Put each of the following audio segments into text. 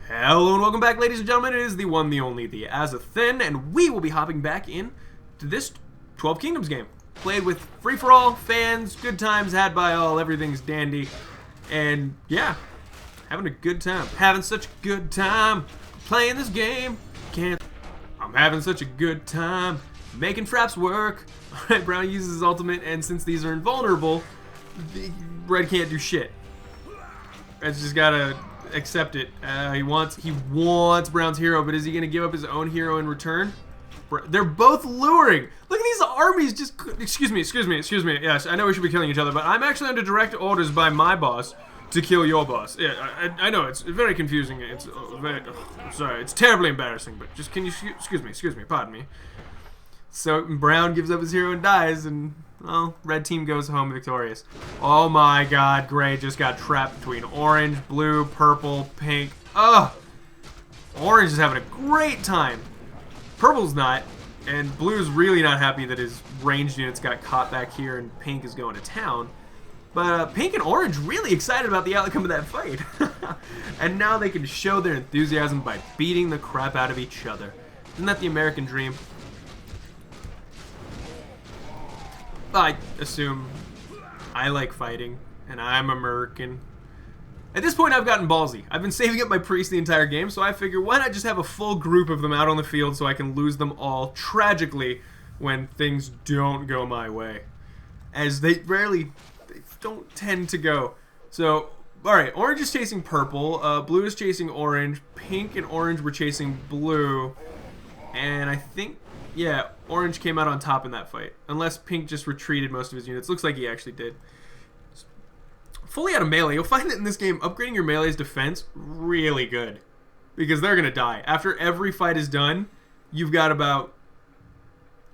Hello and welcome back, ladies and gentlemen. It is the one, the only, the Azothan, and we will be hopping back in to this 12 Kingdoms game. Played with free-for-all, fans, good times had by all, everything's dandy, and yeah, having a good time. Having such a good time playing this game. I'm having such a good time making traps work. Alright, Brown uses his ultimate, and since these are invulnerable, Red can't do shit. Red's just gotta accept it. He wants Brown's hero, but is he gonna give up his own hero in return? They're both luring. Look at these armies. Just excuse me. Yes, I know we should be killing each other, but I'm actually under direct orders by my boss to kill your boss. Yeah, I know it's very confusing. It's I'm sorry. It's terribly embarrassing. But just can you excuse me, pardon me. So Brown gives up his hero and dies, and well, red team goes home victorious. Oh my God, gray just got trapped between orange, blue, purple, pink. Ugh! Orange is having a great time. Purple's not, and blue's really not happy that his ranged units got caught back here, and pink is going to town. But pink and orange really excited about the outcome of that fight. And now they can show their enthusiasm by beating the crap out of each other. Isn't that the American dream? I assume I like fighting, and I'm American. At this point, I've gotten ballsy. I've been saving up my priests the entire game, so I figure why not just have a full group of them out on the field so I can lose them all tragically when things don't go my way. As they don't tend to go. So, alright, orange is chasing purple, blue is chasing orange, pink and orange were chasing blue, and I think, yeah, orange came out on top in that fight. Unless pink just retreated most of his units. Looks like he actually did. Fully out of melee, you'll find that in this game, upgrading your melee's defense really good. Because they're going to die. After every fight is done, you've got about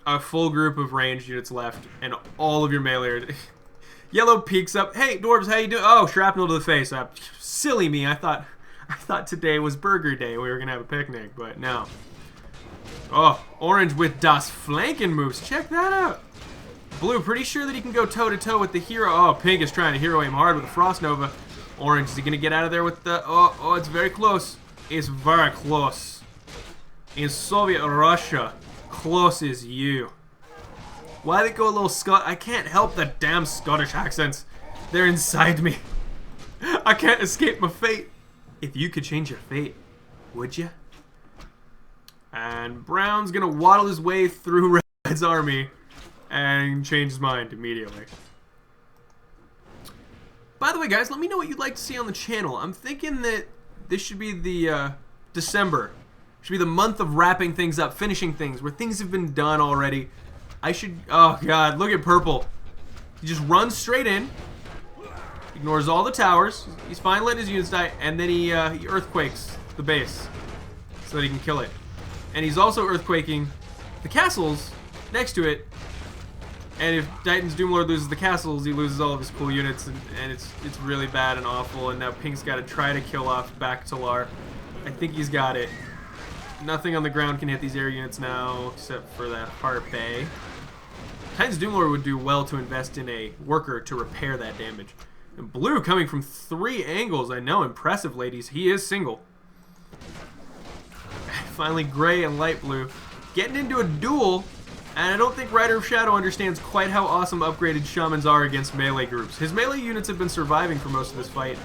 a full group of ranged units left. And all of your melee are... Yellow peeks up. Hey, dwarves, how you doing? Oh, shrapnel to the face. Silly me. I thought today was burger day. We were going to have a picnic, but no. Oh, orange with Das Flanken moves. Check that out. Blue, pretty sure that he can go toe-to-toe with the hero. Oh, pink is trying to hero aim hard with the Frost Nova. Orange, is he going to get out of there with the... Oh, it's very close. It's very close. In Soviet Russia, close is you. Why they go a little Scot... I can't help the damn Scottish accents. They're inside me. I can't escape my fate. If you could change your fate, would you? And Brown's gonna waddle his way through Red's army and change his mind immediately. By the way, guys, let me know what you'd like to see on the channel. I'm thinking that this should be the December. Should be the month of wrapping things up, finishing things, where things have been done already. I should... Oh, God, look at purple. He just runs straight in, ignores all the towers. He's fine letting his units die, and then he earthquakes the base so that he can kill it. And he's also earthquaking the castles next to it. And if Titan's Doomlord loses the castles, he loses all of his cool units, and it's really bad and awful. And now Pink's got to try to kill off Backstabbing. I think he's got it. Nothing on the ground can hit these air units now, except for that Harpy. Titan's Doomlord would do well to invest in a worker to repair that damage. And blue coming from 3 angles. I know, impressive, ladies. He is single. Finally, gray and light blue getting into a duel, and I don't think Rider of Shadow understands quite how awesome upgraded shamans are against melee groups. His melee units have been surviving for most of this fight.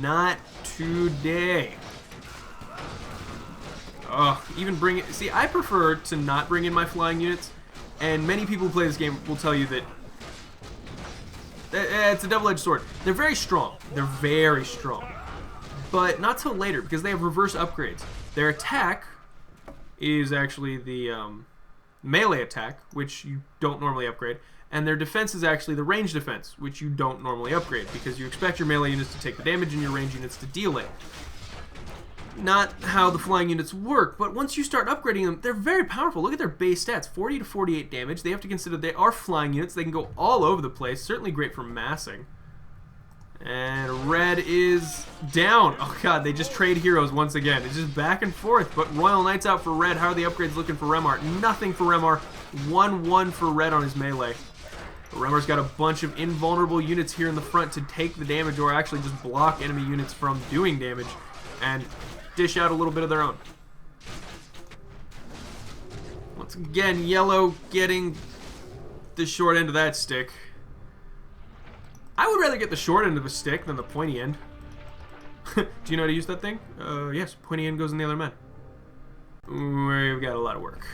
Not today. Ugh, even bring it... See, I prefer to not bring in my flying units, and many people who play this game will tell you that it's a double-edged sword. They're very strong. They're very strong. But not till later, because they have reverse upgrades. Their attack is actually the melee attack, which you don't normally upgrade, and their defense is actually the range defense, which you don't normally upgrade, because you expect your melee units to take the damage and your range units to deal it. Not how the flying units work, but once you start upgrading them, they're very powerful. Look at their base stats, 40 to 48 damage. They have to consider they are flying units. They can go all over the place, certainly great for massing. And red is down. Oh, God, they just trade heroes once again. It's just back and forth. But Royal Knight's out for red. How are the upgrades looking for Remar? Nothing for Remar. 1-1 for red on his melee. But Remar's got a bunch of invulnerable units here in the front to take the damage or actually just block enemy units from doing damage. And dish out a little bit of their own. Once again, yellow getting the short end of that stick. I would rather get the short end of a stick than the pointy end. Do you know how to use that thing? Yes, pointy end goes in the other men. We've got a lot of work.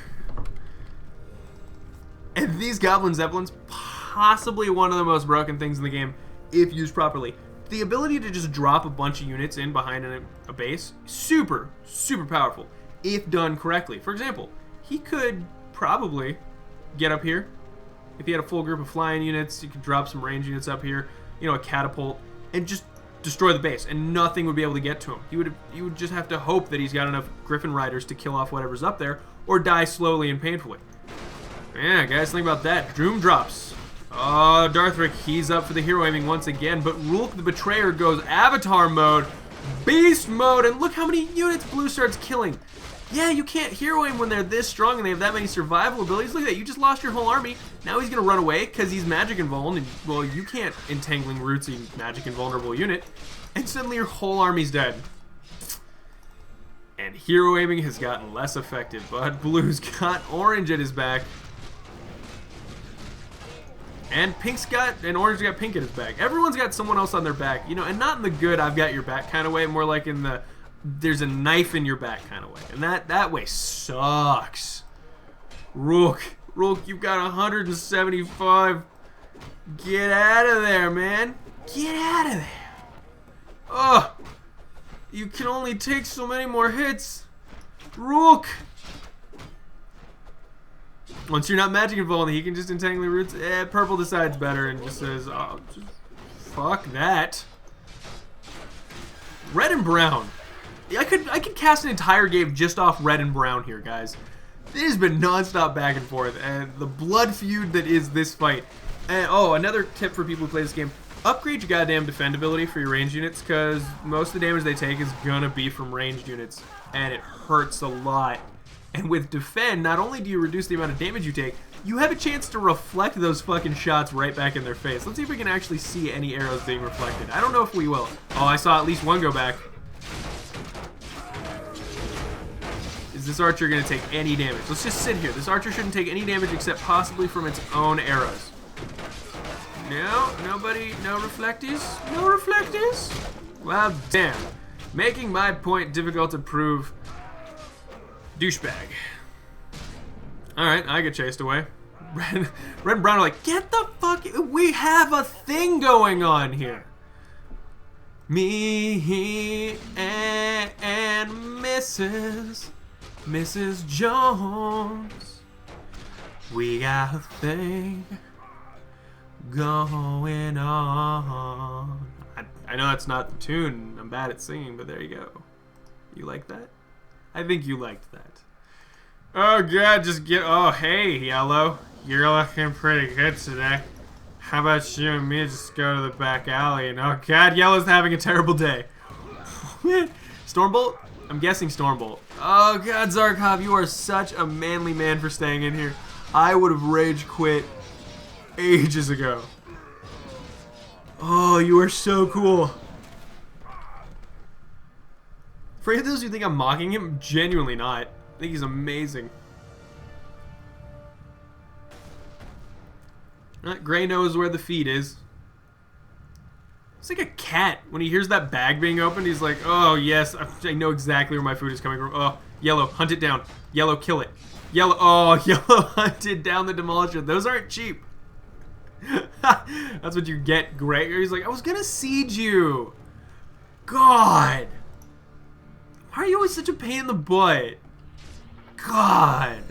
And these Goblin Zeppelins, possibly one of the most broken things in the game, if used properly. The ability to just drop a bunch of units in behind a base, super, super powerful, if done correctly. For example, he could probably get up here. If he had a full group of flying units, he could drop some range units up here, you know, a catapult, and just destroy the base, and nothing would be able to get to him. You would just have to hope that he's got enough Griffin Riders to kill off whatever's up there, or die slowly and painfully. Yeah, guys, think about that. Droom drops. Oh, Darthrick, he's up for the hero aiming once again, but Rulk the Betrayer goes Avatar mode, Beast mode, and look how many units Blue starts killing. Yeah, you can't hero aim when they're this strong and they have that many survival abilities. Look at that, you just lost your whole army. Now he's going to run away because he's magic invulnerable, and, well, you can't Entangling Roots a magic invulnerable unit, and suddenly your whole army's dead. And hero aiming has gotten less effective, but Blue's got orange at his back. And Orange got pink at his back. Everyone's got someone else on their back, you know, and not in the good I've got your back kind of way, more like in the there's a knife in your back kind of way. And that way sucks. Rook, you've got 175. Get out of there, man. Get out of there. Oh, you can only take so many more hits. Rook. Once you're not magic involved, he can just Entangling Roots. Purple decides better and just says, oh, just fuck that. Red and brown. I could cast an entire game just off red and brown here, guys. It has been non-stop back and forth, and the blood feud that is this fight. And oh, another tip for people who play this game: upgrade your goddamn defend ability for your ranged units, because most of the damage they take is gonna be from ranged units, and it hurts a lot. And with defend, not only do you reduce the amount of damage you take, you have a chance to reflect those fucking shots right back in their face. Let's see if we can actually see any arrows being reflected. I don't know if we will. Oh, I saw at least one go back. Is this archer going to take any damage? Let's just sit here. This archer shouldn't take any damage except possibly from its own arrows. No, nobody, no reflectors? No reflectors? Well, damn. Making my point difficult to prove. Douchebag. Alright, I get chased away. Red and brown are like, get the fuck, we have a thing going on here. Me and Mrs. Jones, we got a thing going on. I know that's not the tune, I'm bad at singing, but there you go. You like that? I think you liked that. Oh god, oh hey, Yellow. You're looking pretty good today. How about you and me just go to the back alley and oh god, Yellow's having a terrible day. Stormbolt? I'm guessing Stormbolt. Oh god, Zarkov, you are such a manly man for staying in here. I would have rage quit ages ago. Oh, you are so cool. For those who think I'm mocking him, genuinely not. I think he's amazing. Gray knows where the feed is. It's like a cat. When he hears that bag being opened, he's like, oh yes, I know exactly where my food is coming from. Oh, Yellow, hunt it down. Yellow, kill it. Yellow, oh, Yellow hunted down the Demolisher. Those aren't cheap. That's what you get, Gray. He's like, I was gonna siege you. God. Why are you always such a pain in the butt? God.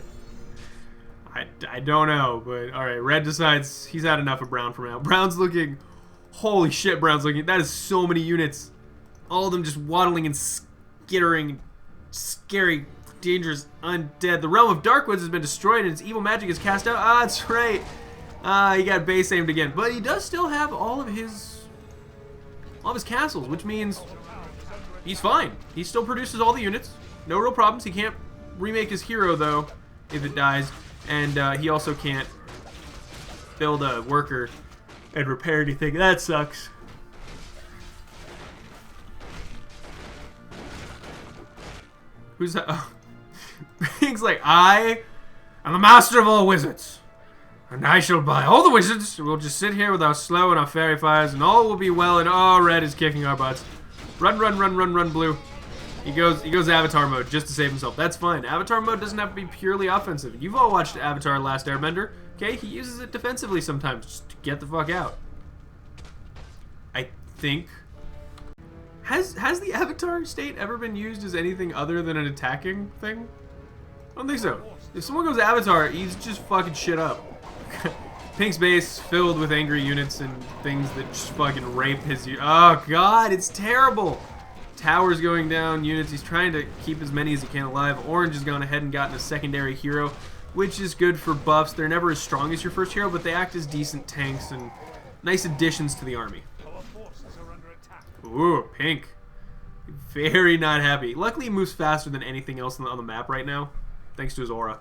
I don't know, but alright, Red decides he's had enough of Brown for now. Brown's looking, holy shit, Brown's looking, that is so many units. All of them just waddling and skittering, scary, dangerous, undead. The Realm of Darkwoods has been destroyed and its evil magic is cast out. Ah, that's right. He got base aimed again, but he does still have all of his castles, which means he's fine. He still produces all the units. No real problems. He can't remake his hero, though, if it dies. And he also can't build a worker and repair anything. That sucks. Who's that? Oh. Pink's like, I am the master of all wizards. And I shall buy all the wizards. We'll just sit here with our slow and our fairy fires, and all will be well. And oh, red is kicking our butts. Run, run, run, run, run, blue. He goes Avatar mode just to save himself. That's fine. Avatar mode doesn't have to be purely offensive. You've all watched Avatar: Last Airbender. Okay, he uses it defensively sometimes just to get the fuck out. I think. Has the Avatar state ever been used as anything other than an attacking thing? I don't think so. If someone goes Avatar, he's just fucking shit up. Pink's base filled with angry units and things that just fucking rape his... Oh god, it's terrible! Towers going down, units. He's trying to keep as many as he can alive. Orange has gone ahead and gotten a secondary hero, which is good for buffs. They're never as strong as your first hero, but they act as decent tanks and nice additions to the army. Ooh, Pink. Very not happy. Luckily, he moves faster than anything else on the map right now, thanks to his aura.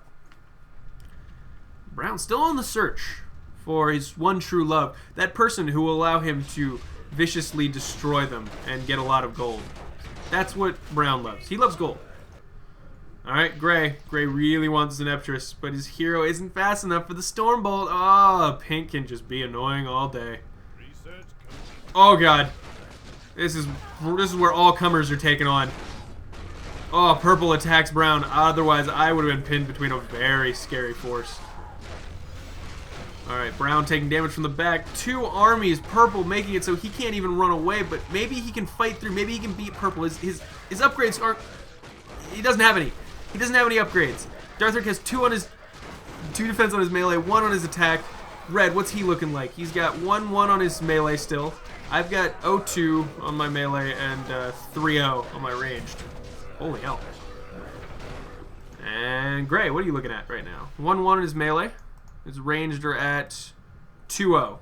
Brown still on the search for his one true love. That person who will allow him to viciously destroy them and get a lot of gold. That's what Brown loves. He loves gold. Alright, Gray. Gray really wants Synopsis, but his hero isn't fast enough for the Stormbolt. Oh, Pink can just be annoying all day. Oh god. This is where all comers are taken on. Oh, purple attacks brown. Otherwise, I would have been pinned between a very scary force. Alright, brown taking damage from the back. Two armies, purple making it so he can't even run away, but maybe he can fight through. Maybe he can beat purple. His upgrades aren't... He doesn't have any. He doesn't have any upgrades. Darthric has two defense on his melee, one on his attack. Red, what's he looking like? He's got 1-1 on his melee still. I've got 0-2 on my melee and 3-0 on my ranged. Holy hell. And Gray, what are you looking at right now? 1-1 on his melee. His ranged are at 2-0.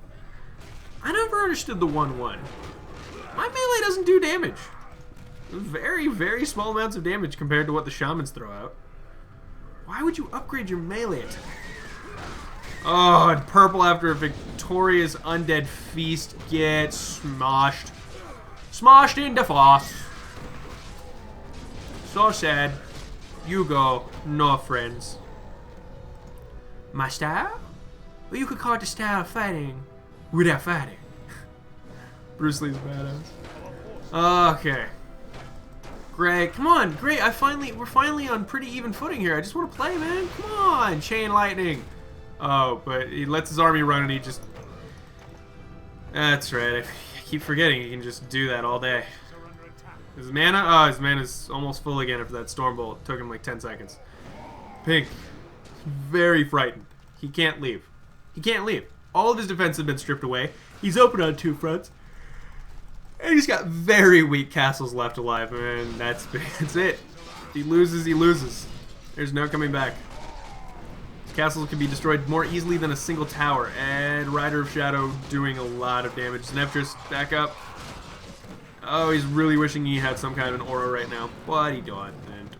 I never understood the 1-1. My melee doesn't do damage. Very, very small amounts of damage compared to what the shamans throw out. Why would you upgrade your melee attack? Oh, and purple after a victorious undead feast gets smoshed. Smoshed into foss. So sad. You go, no friends. My style? Well, you could call it the style of fighting without fighting. Bruce Lee's badass. Okay. Gray, come on, Gray, we're finally on pretty even footing here. I just want to play, man. Come on, Chain Lightning. Oh, but he lets his army run and he just... That's right, I keep forgetting he can just do that all day. His mana? Oh, his mana's almost full again after that Stormbolt. It took him like 10 seconds. Pink. Very frightened. He can't leave. He can't leave. All of his defense has been stripped away. He's open on two fronts. And he's got very weak castles left alive, and that's it. If he loses, he loses. There's no coming back. His castles can be destroyed more easily than a single tower. And Rider of Shadow doing a lot of damage. Zneptress, back up. Oh, he's really wishing he had some kind of an aura right now. But he don't. And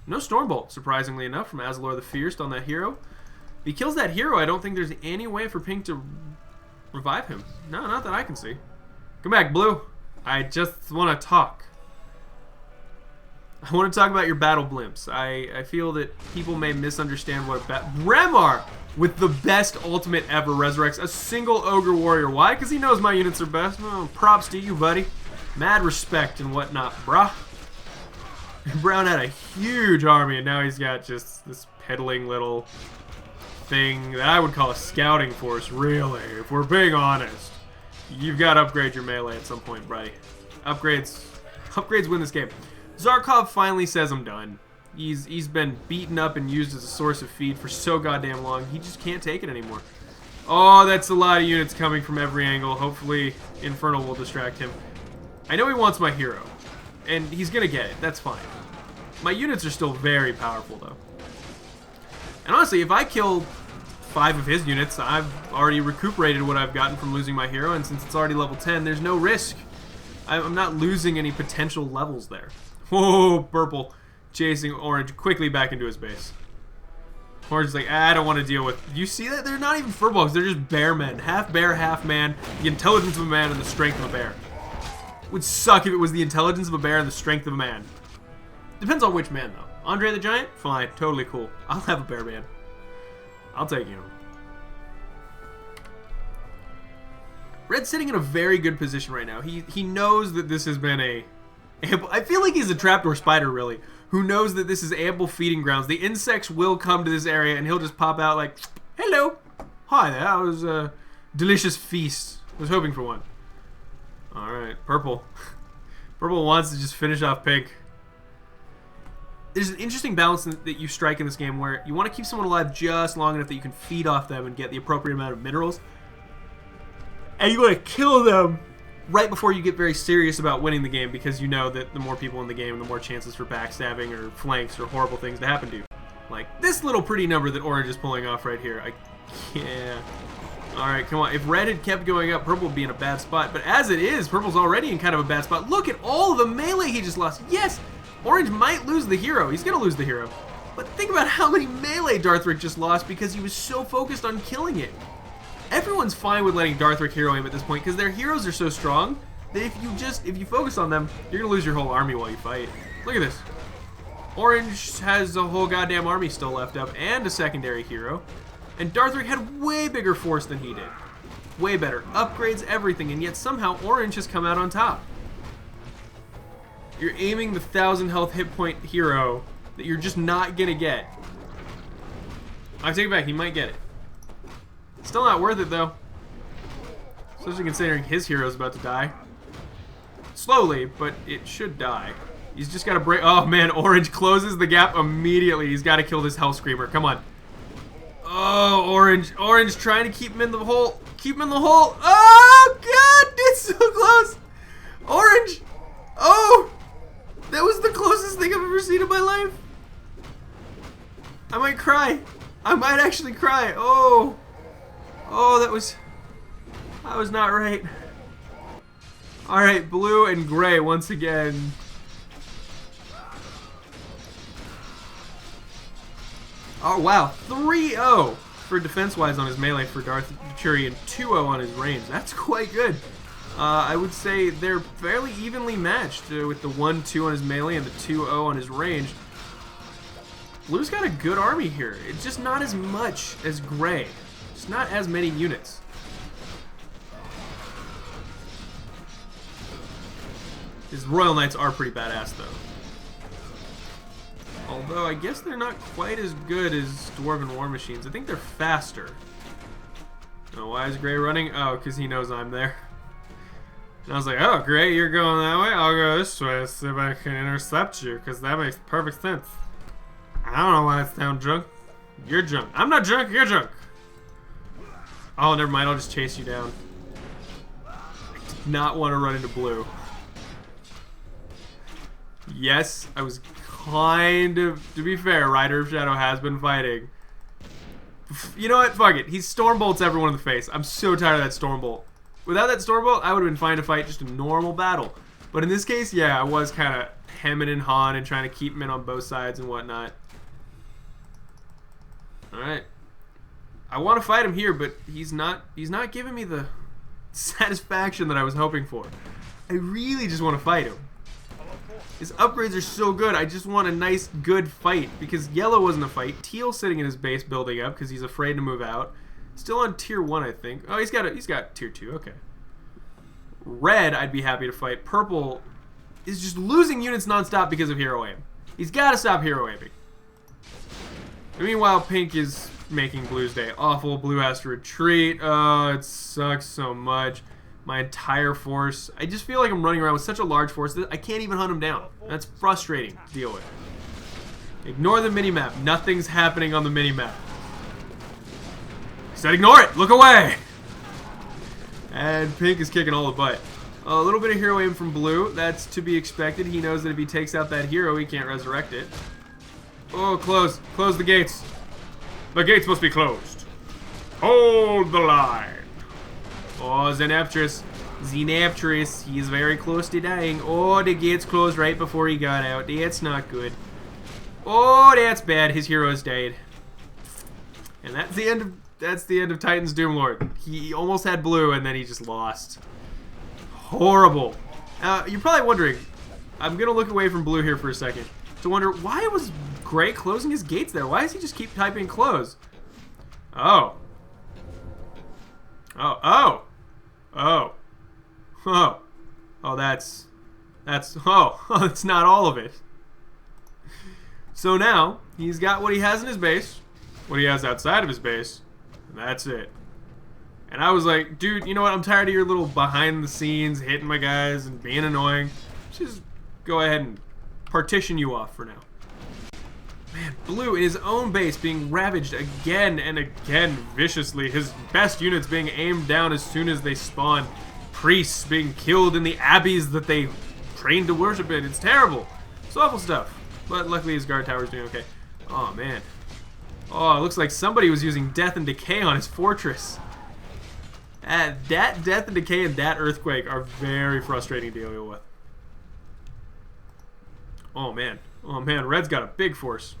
no Stormbolt, surprisingly enough, from Azalor the Fierce on that hero. If he kills that hero, I don't think there's any way for Pink to revive him. No, not that I can see. Come back, Blue. I just want to talk. I want to talk about your battle blimps. I feel that people may misunderstand what a Remar with the best ultimate ever resurrects a single ogre warrior. Why? Because he knows my units are best. Well, props to you, buddy. Mad respect and whatnot, bruh. Brown had a huge army, and now he's got just this piddling little thing that I would call a scouting force, really, if we're being honest. You've got to upgrade your melee at some point, buddy. Upgrades win this game. Zarkov finally says I'm done. He's been beaten up and used as a source of feed for so goddamn long. He just can't take it anymore. Oh, that's a lot of units coming from every angle. Hopefully Infernal will distract him. I know he wants my hero, and he's gonna get it. That's fine. My units are still very powerful, though. And honestly, if I kill 5 of his units, I've already recuperated what I've gotten from losing my hero, and since it's already level 10, there's no risk. I'm not losing any potential levels there. Whoa, purple chasing orange quickly back into his base. Orange is like, I don't want to deal with... You see that? They're not even furbolgs, they're just bear men. Half bear, half man. The intelligence of a man and the strength of a bear. It would suck if it was the intelligence of a bear and the strength of a man. Depends on which man, though. Andre the Giant? Fine. Totally cool. I'll have a bear man. I'll take him. Red's sitting in a very good position right now. He knows that this has been a... I feel like he's a trapdoor spider, really, who knows that this is ample feeding grounds. The insects will come to this area, and he'll just pop out like, hello. Hi there. That was a delicious feast. I was hoping for one. All right. Purple. Purple wants to just finish off pink. There's an interesting balance that you strike in this game where you want to keep someone alive just long enough that you can feed off them and get the appropriate amount of minerals. And you want to kill them right before you get very serious about winning the game, because you know that the more people in the game, the more chances for backstabbing or flanks or horrible things to happen to you. Like this little pretty number that Orange is pulling off right here. Yeah. Alright, come on. If Red had kept going up, Purple would be in a bad spot. But as it is, Purple's already in kind of a bad spot. Look at all the melee he just lost. Yes! Orange might lose the hero. He's going to lose the hero. But think about how many melee Darthrick just lost because he was so focused on killing it. Everyone's fine with letting Darthrick hero aim at this point because their heroes are so strong that if you focus on them, you're going to lose your whole army while you fight. Look at this. Orange has a whole goddamn army still left up and a secondary hero. And Darthrick had way bigger force than he did. Way better. Upgrades, everything, and yet somehow Orange has come out on top. You're aiming the 1,000 health hit point hero that you're just not gonna get. I take it back, he might get it. Still not worth it though. Especially considering his hero's about to die. Slowly, but it should die. He's just gotta break. Oh man, Orange closes the gap immediately. He's gotta kill this Hell Screamer. Come on. Oh, Orange. Orange trying to keep him in the hole. Keep him in the hole. Oh god, it's so close. Orange. Oh. That was the closest thing I've ever seen in my life. I might cry. I might actually cry. Oh. Oh, that was not right. Alright, blue and gray once again. Oh, wow. 3-0 for defense-wise on his melee for Darth Churi and 2-0 on his range. That's quite good. I would say they're fairly evenly matched with the 1-2 on his melee and the 2-0 on his range. Blue's got a good army here. It's just not as much as gray. It's not as many units. His Royal Knights are pretty badass though. Although I guess they're not quite as good as Dwarven War Machines. I think they're faster. Oh, why is Gray running? Oh, because he knows I'm there. And I was like, oh, Gray, you're going that way? I'll go this way, see if I can intercept you, because that makes perfect sense. I don't know why it's down drunk. You're drunk. I'm not drunk, you're drunk. Oh, never mind, I'll just chase you down. I did not want to run into blue. Yes, I was kind of, to be fair, Rider of Shadow has been fighting. You know what? Fuck it. He Stormbolts everyone in the face. I'm so tired of that Stormbolt. Without that Stormbolt, I would have been fine to fight just a normal battle. But in this case, yeah, I was kind of hemming and hawing and trying to keep him in on both sides and whatnot. Alright. I want to fight him here, but he's not giving me the satisfaction that I was hoping for. I really just want to fight him. His upgrades are so good. I just want a nice, good fight. Because yellow wasn't a fight. Teal sitting in his base building up because he's afraid to move out. Still on tier 1, I think. Oh, he's got tier 2. Okay. Red, I'd be happy to fight. Purple is just losing units nonstop because of hero aim. He's got to stop hero aiming. Meanwhile, pink is making blue's day awful. Blue has to retreat. Oh, it sucks so much. My entire force. I just feel like I'm running around with such a large force that I can't even hunt him down. That's frustrating to deal with. Ignore the minimap. Nothing's happening on the minimap. I said ignore it. Look away. And pink is kicking all the butt. A little bit of hero aim from blue. That's to be expected. He knows that if he takes out that hero, he can't resurrect it. Oh, close. Close the gates. The gates must be closed. Hold the line. Oh, Zenaptress. Zenaptress. He is very close to dying. Oh, the gates closed right before he got out. That's not good. Oh, that's bad. His hero's died. And that's the end of Titan's Doomlord. He almost had blue and then he just lost. Horrible. You're probably wondering, I'm going to look away from blue here for a second. to wonder, why was Gray closing his gates there? Why does he just keep typing close? Oh. Oh, oh. Oh. Oh. Oh, that's, oh, that's not all of it. So now, he's got what he has in his base, what he has outside of his base, and that's it. And I was like, dude, you know what? I'm tired of your little behind the scenes hitting my guys and being annoying. Just go ahead and partition you off for now. Man, Blue in his own base being ravaged again and again viciously. His best units being aimed down as soon as they spawn. Priests being killed in the abbeys that they trained to worship in. It's terrible. It's awful stuff. But luckily his guard tower's doing okay. Oh, man. Oh, it looks like somebody was using Death and Decay on his fortress. That Death and Decay and that Earthquake are very frustrating to deal with. Oh, man. Oh, man. Red's got a big force.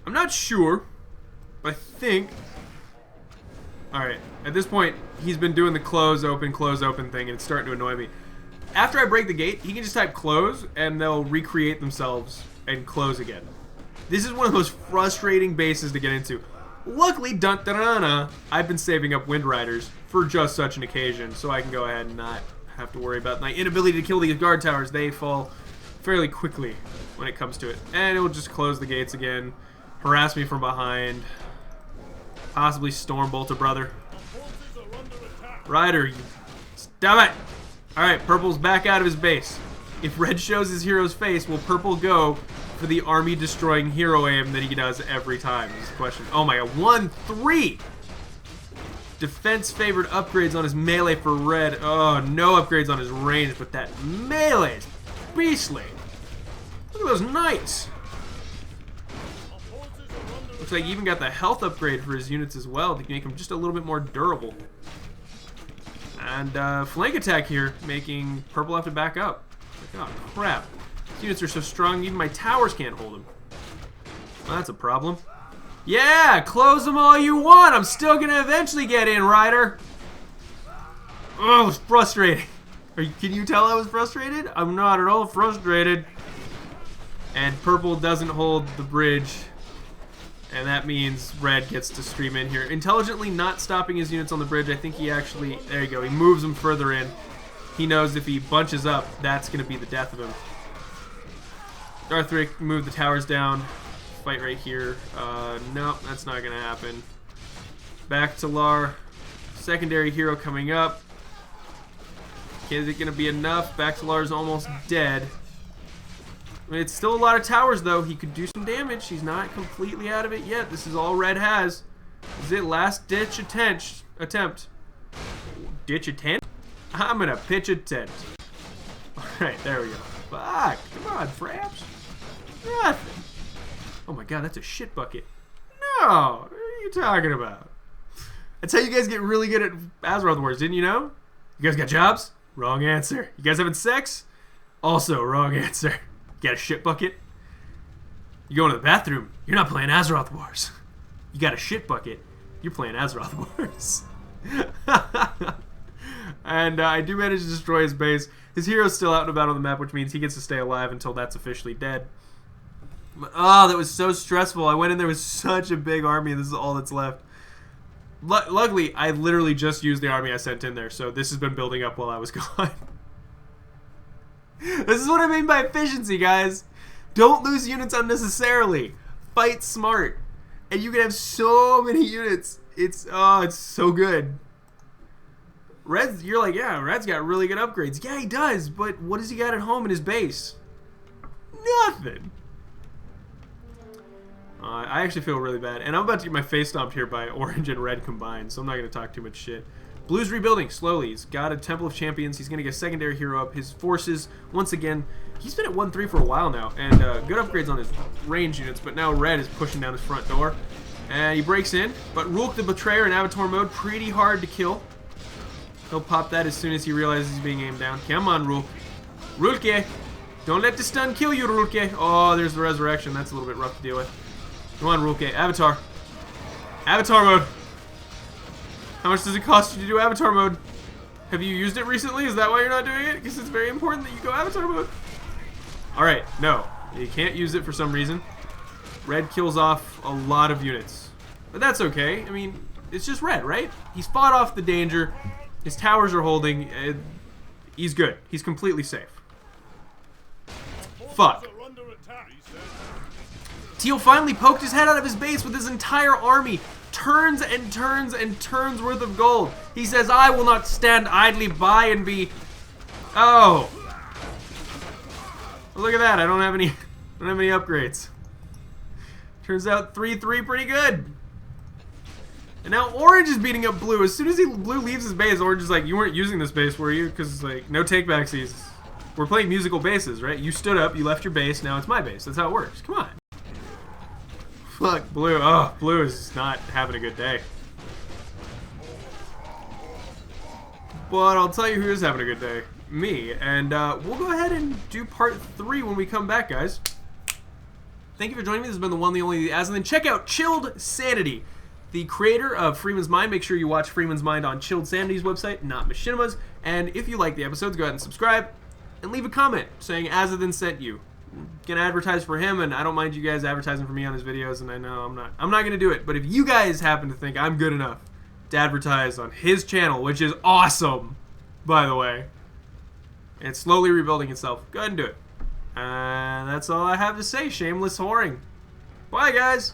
I'm not sure. I think... Alright. At this point, he's been doing the close, open thing, and it's starting to annoy me. After I break the gate, he can just type close, and they'll recreate themselves and close again. This is one of those frustrating bases to get into. Luckily, I've been saving up Wind Riders for just such an occasion, so I can go ahead and not have to worry about my inability to kill these guard towers. They fall fairly quickly when it comes to it. And it will just close the gates again, harass me from behind, possibly Stormbolt a brother. Rider, you stop it! Alright, Purple's back out of his base. If Red shows his hero's face, will Purple go for the army-destroying hero aim that he does every time? Is the question. Oh my god, 1-3! Defense-favored upgrades on his melee for Red. Oh, no upgrades on his range, but that melee is beastly. Look at those knights. Looks like he even got the health upgrade for his units as well to make them just a little bit more durable. And flank attack here, making Purple have to back up. Like, oh, crap. These units are so strong, even my towers can't hold them. Well, that's a problem. Yeah, close them all you want. I'm still going to eventually get in, Ryder. Oh, it was frustrating. Can you tell I was frustrated? I'm not at all frustrated. And Purple doesn't hold the bridge. And that means Red gets to stream in here. Intelligently not stopping his units on the bridge. I think he actually... There you go. He moves them further in. He knows if he bunches up, that's going to be the death of him. Darthric moved the towers down. Fight right here. No, that's not going to happen. Back to Lar. Secondary hero coming up. Is it going to be enough? Back to Lar's almost dead. It's still a lot of towers, though. He could do some damage. He's not completely out of it yet. This is all Red has. This is it. Last ditch attempt. Ditch attempt? I'm going to pitch a tent. Alright, there we go. Fuck. Come on, Fraps. Nothing. Oh my god, that's a shit bucket. No. What are you talking about? That's how you guys get really good at Azeroth Wars, didn't you know? You guys got jobs? Wrong answer. You guys having sex? Also, wrong answer. You got a shit bucket? You going to the bathroom? You're not playing Azeroth Wars. You got a shit bucket? You're playing Azeroth Wars. And I do manage to destroy his base. His hero's still out and about on the map, which means he gets to stay alive until that's officially dead. But, oh, that was so stressful. I went in there with such a big army, and this is all that's left. Luckily, I literally just used the army I sent in there, so this has been building up while I was gone. This is what I mean by efficiency, guys. Don't lose units unnecessarily. Fight smart. And you can have so many units. It's so good. Red's, you're like, yeah, Red's got really good upgrades. Yeah, he does, but what does he got at home in his base? Nothing. I actually feel really bad. And I'm about to get my face stomped here by Orange and Red combined, so I'm not going to talk too much shit. Blue's rebuilding slowly. He's got a Temple of Champions. He's going to get a secondary hero up. His forces, once again, he's been at 1-3 for a while now. And good upgrades on his range units, but now Red is pushing down his front door. And he breaks in, but Rulk the Betrayer in Avatar mode, pretty hard to kill. He'll pop that as soon as he realizes he's being aimed down. Come on, Rulk. Rulke! Don't let the stun kill you, Rulke! Oh, there's the resurrection. That's a little bit rough to deal with. Come on, Rulke. Avatar. Avatar mode. How much does it cost you to do Avatar mode? Have you used it recently? Is that why you're not doing it? Because it's very important that you go Avatar mode. Alright, no. You can't use it for some reason. Red kills off a lot of units. But that's okay. I mean, it's just red, right? He's fought off the danger. His towers are holding. He's good. He's completely safe. Fuck. Teal finally poked his head out of his base with his entire army. Turns and turns and turns worth of gold. He says, I will not stand idly by and be... Oh. Look at that. I don't have any upgrades. Turns out 3-3 pretty good. And now Orange is beating up Blue. As soon as Blue leaves his base, Orange is like, you weren't using this base, were you? Because, like, no take-backsies. We're playing musical bases, right? You stood up, you left your base, now it's my base. That's how it works. Come on. Fuck, Blue. Oh, Blue is not having a good day. But I'll tell you who is having a good day. Me. And we'll go ahead and do part 3 when we come back, guys. Thank you for joining me. This has been the one, the only, the Azothan. Check out Chilled Sanity, the creator of Freeman's Mind. Make sure you watch Freeman's Mind on Chilled Sanity's website, not Machinima's. And if you like the episodes, go ahead and subscribe and leave a comment saying Azothan sent you. Gonna advertise for him, and I don't mind you guys advertising for me on his videos, and I know I'm not gonna do it. But if you guys happen to think I'm good enough to advertise on his channel, which is awesome, by the way, and it's slowly rebuilding itself, go ahead and do it. And that's all I have to say. Shameless whoring. Bye, guys.